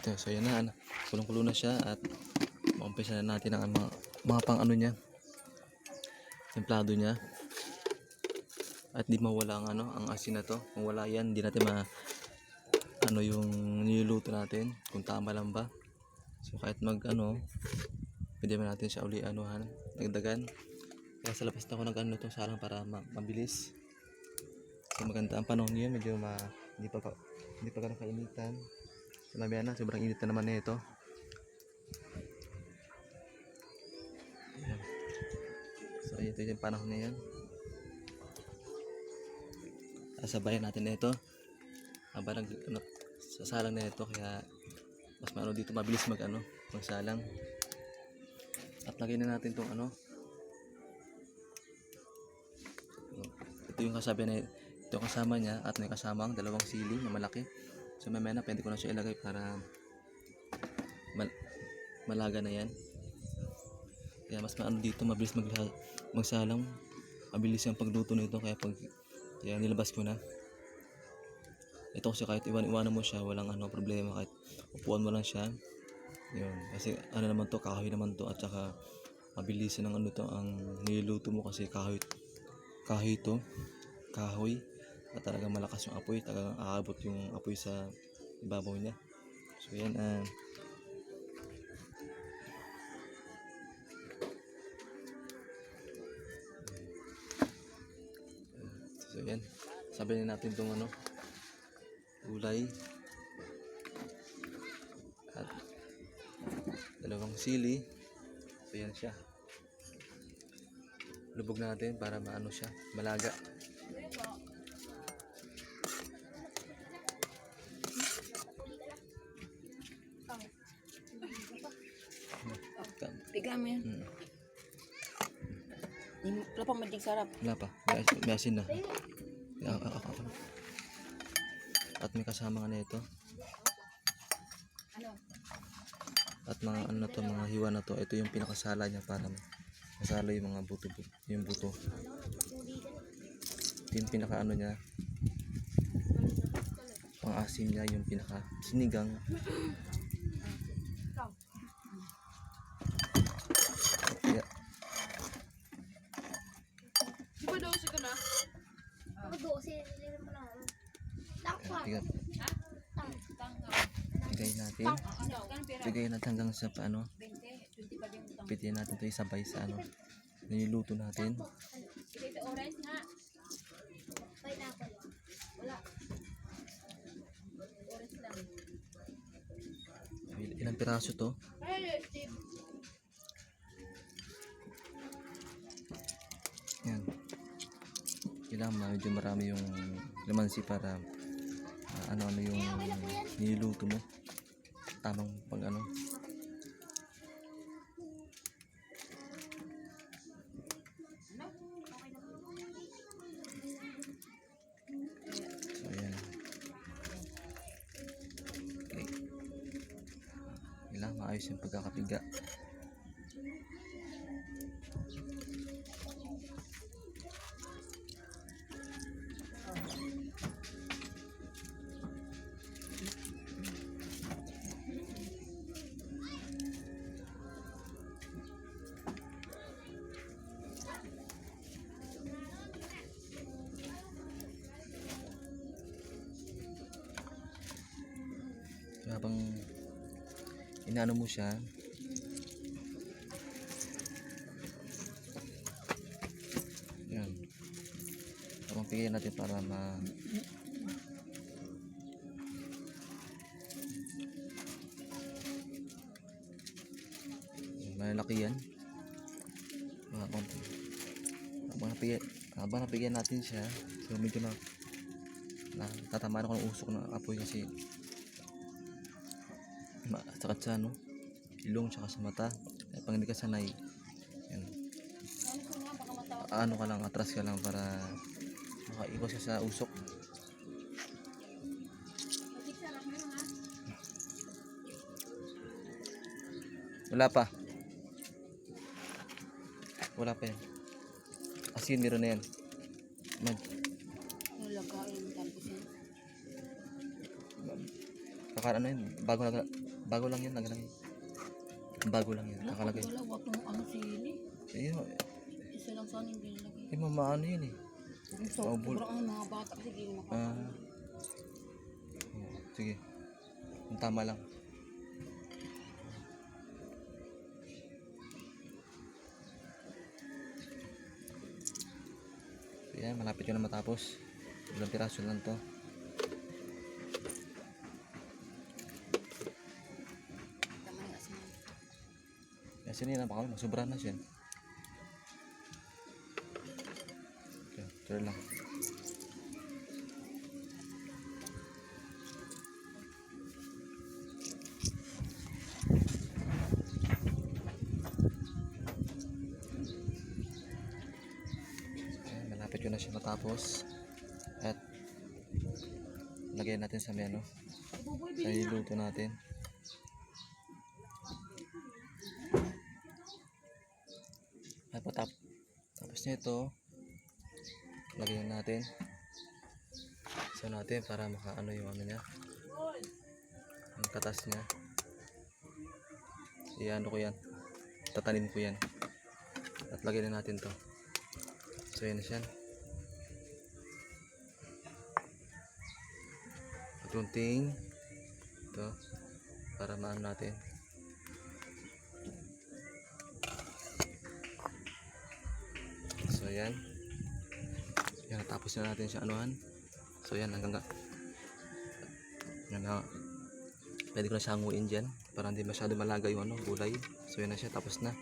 Ito, so yan na, kulong-kulo na siya at maumpisa na natin ang mga pang ano niya, templado niya. At di mawala ang ang asin na to. Kung wala yan, di natin yung niluluto natin, kung tama lang ba. So kahit pwede man natin siya uli dagdagan. Kaya sa labas na ako itong salang para mabilis. So maganda ang panahon niya, medyo hindi pa ganun kainitan. So mamaya na, sobrang init na naman na ito. Ayan. So ito yung panahon na yan. Sasabayan natin na ito habang sasalang na ito, kaya mas dito mabilis magsalang. At lagay na natin tong ito yung kasama niya, at may kasamang dalawang sili na malaki. So mamaya na pwede ko na siya ilagay para malaga na yan. Kaya mas dito mabilis magsalang, mabilis yung pagluto nito. Kaya nilabas ko na ito, kasi kahit iwanan mo siya, walang problema. Kahit upuan mo lang siya, yun, kasi naman to, kahoy naman to, at saka mabilis ng ang niluluto mo, kasi kahoy at talagang malakas yung apoy, talagang aabot yung apoy sa ibabaw niya. So yan, so yan, sabihin natin itong gulay at dalawang sili. So yan siya, lubog natin para siya malaga. Tiga mo yan. Wala pa madig sarap. Wala pa, may asin na. At may kasama na ito. At mga hiwa na to, ito yung pinakasala niya para masala yung mga buto. Ito yung pinaka niya, pang asin niya, yung pinaka sinigang. Yeah. Di ba dosi ka na? Bigay natin hanggang sa pitihin natin ito isabay sa niluluto natin. Ilang piraso to? Yan. Kailangan medyo marami yung lamansi para yung niluluto mo. Tamang pag So ayan. Okay. Kailangan maayos yung pagkakapiga. Habang mo siya, yan, habang pigyan natin para malalaki yan. Habang napigyan natin siya, so medyo tatamaan ako ng usok ng apoy, kasi sakit sa ilong tsaka sa mata. Pag hindi ka sanay, yan, atras ka lang para makaiwas ka sa usok. Wala pa yan. Asin meron na yan. Ano yun, bago lang yun, nagalagay. Bago lang yun, kakalagay. Wala, wag mo ano sili. Ayun, Isa lang sana yung ginalagay. eh mamaano yun eh. Sobrang ang mga bata kasi hindi na Ah, makakain. sige. Yung tama lang. So yan, malapit ko na matapos. Ilang piraso lang to. Tama na asin. Kasi nila baka masubra na siya. Okay, try lang. Ayan, malapit ko na siya matapos. At lagyan natin sa menu. Sa iluto natin. At tapos nito, lagyan natin. Isa natin para makaano yung ano niya. Yung katas niya. Iano ko yan. Tatanim ko yan. At lagyan na natin to. So yan na siya. At unting ito para maano natin. So yan. Yan, natapos na natin siya anuhan. So yan, hanggang yan na. Pwede ko na siya hanguin dyan para hindi masyado malaga yung ano, gulay. So yan na siya, tapos na.